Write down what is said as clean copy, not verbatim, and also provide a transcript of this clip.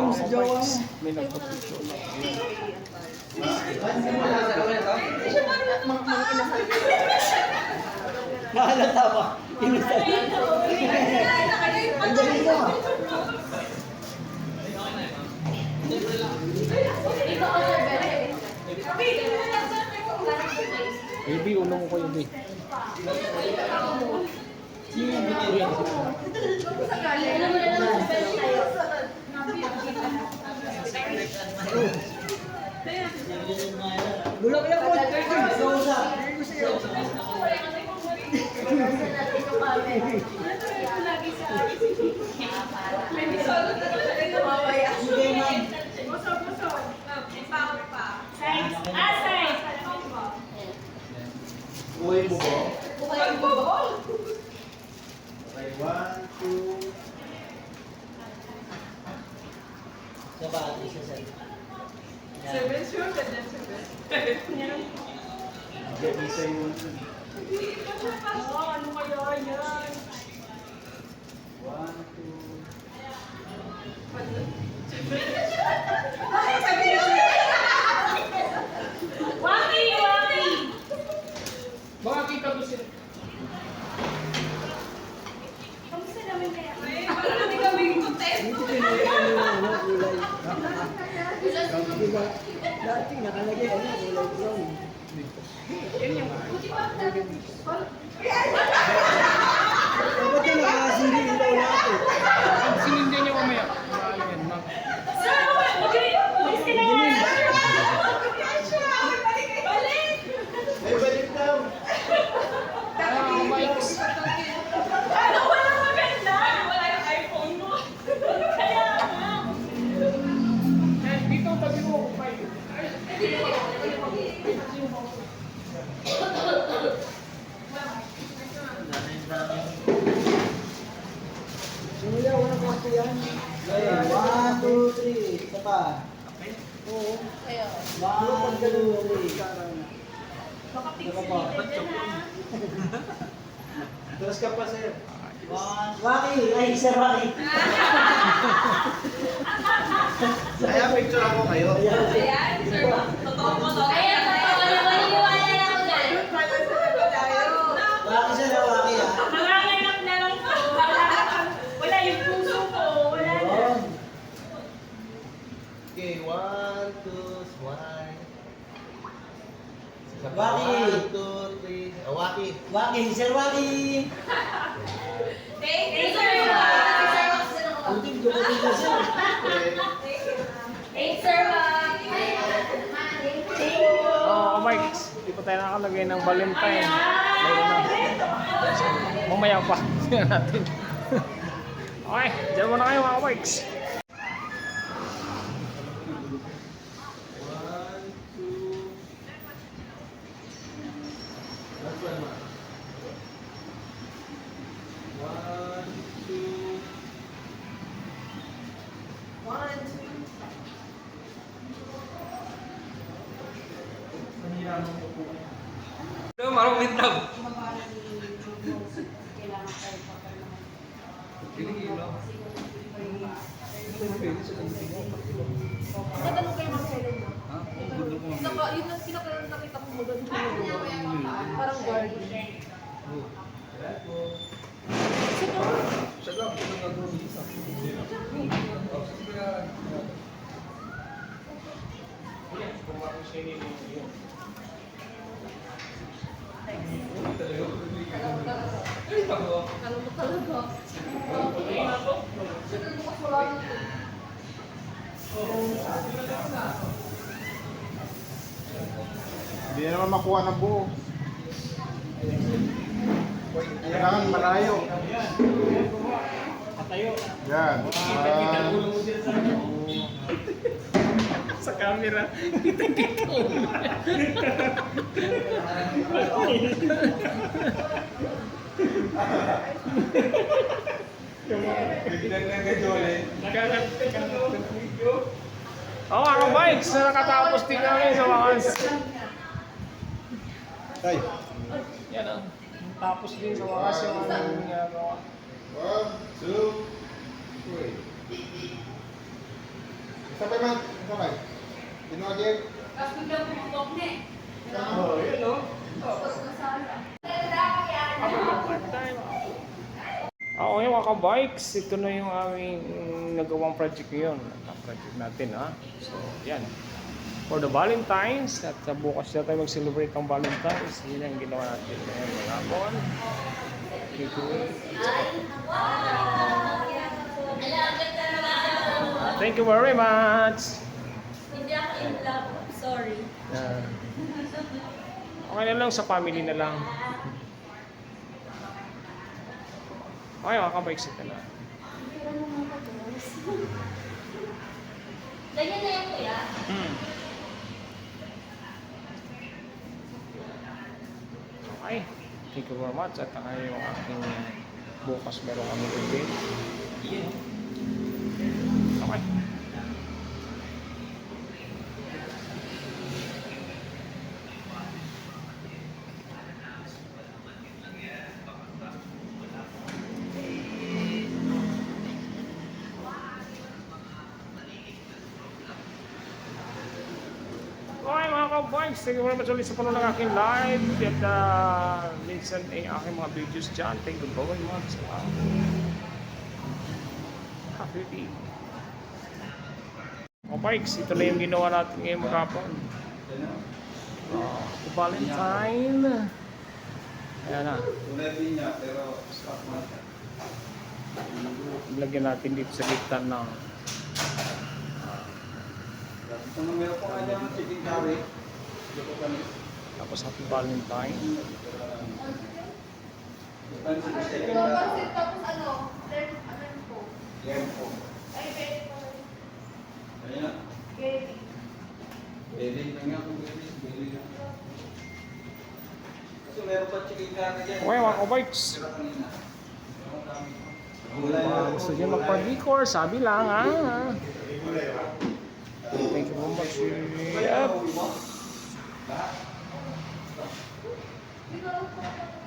mo sa jowa mo. May nagpapicture lang. Nahalata ba? Inasal. Ang galing mo. Baby, unong ko yung baby. Bulak lang po. Sausa. Uy mo po. Okay, 1, 2. Saba, isa sa. Seven, sure ka dyan, seven. Get isa yung... Ano kaya yan? 1, 2. Waki! Waki! Baka kita ko sila. Kamusta naman kaya? Ay, parang hindi kami kontento. Dati nakalagay ano, kulay brown. Yan yung... Dapat yung nakakasindi yung daw natin. Sinindi niyo mamaya. Mahal yan, ma'am. Sir, mag-alis ka na yan! Balik! Ay, balik daw. Mics. Ano wala maganda? Wala yung iPhone mo. Kaya nga. Dito, tabi mo ako, Mike. Simula, unang kwasto yan. 1, 2, 3. Isa pa. Oo. 1, 2, 3. Baka Isa pa pa. pixelated yan ha. Dos ka pa, sir. Waki! Ay, isa Waki. Kaya picture ako kayo. Ayan, sir. Totoo mo to. Ayan, totoo. Maniniwala na ako dyan. Waki siya na Waki ah. Nanganganak na lang po. Wala yung puso ko. Wala na. Yun. Okay, 1, 2, smile. Waki. 1, 2, 3. Waki. Waki, Sir Waki! Thank you, sir. Ultim, dumating ka siya. Thanks, sir. Thank you. Oo, Mike. Hindi pa tayo nakalagay ng Valentine. Mayroon na. Mamaya pa. Tingnan natin. Okay, dyan muna kayo mga Mikes. 1, 2. Last one, ma. 1, 2. 1, 2. Hello, marong wintab. Nagtanong kayo ng sa'yo mo? Yun ang pinakakita ko mo doon. Parang guard. Siya lang, ito nga doon. Ano mo talaga? Siya mo kasi wala nito. Hindi naman makuha ng buo. Kailangan malayo. Patayo. Yan. Sa camera. Kita-kita ko. Oo, mga bikes, nakatapos din kami sa wakas. Tay. Yan ang tapos din sa wakas yung aming ginagawa. 1, 2, 3. Sabay man. Sabay. Ginawa din. Tapos biglang pumutok na eh. Oh, yun o. Tapos nasala. Okay mga ka-bikes, ito na yung aming nagawang project ngayon. Project natin ha. So yan. For the Valentine's, at bukas na tayo mag-celebrate ng Valentine's. Yun ang ginawa natin ngayon mga hapon. Thank you very much. Hindi ako in love. Sorry. Okay na lang sa family na lang. Okay mga ka-bikes, ito na. Ganyan na yan kuya. Okay. Thank you very much. At yung aking bukas meron kami event. Okay. Okay mga ka-bikes, thank you very much ulit sa panonood ng aking live at minsan ay aking mga videos dyan. Thank you very much. Happy day. Mga bikes, ito na yung ginawa natin ngayong maghapon. Valentine. Ayan na. Tunay din niya, pero stop na. Ilagyan natin dito sa gitna ng Ito na meron po kanya ng chicken curry. Ito kami. tapos happy Valentine. Chicken So, curry. pansit tapos ano? Learn po. Yan po. Ay, pwede po. Ayan na. Pwede. Pwede na nga kung pwede. Pwede na. Kasi meron pa chicken curry dyan. Okay mga ka-bikes. Sira kanina. Gusto nyo magpa-decor, sabi lang ha. Thank you very much. Yep. Lahat. Ikaw po.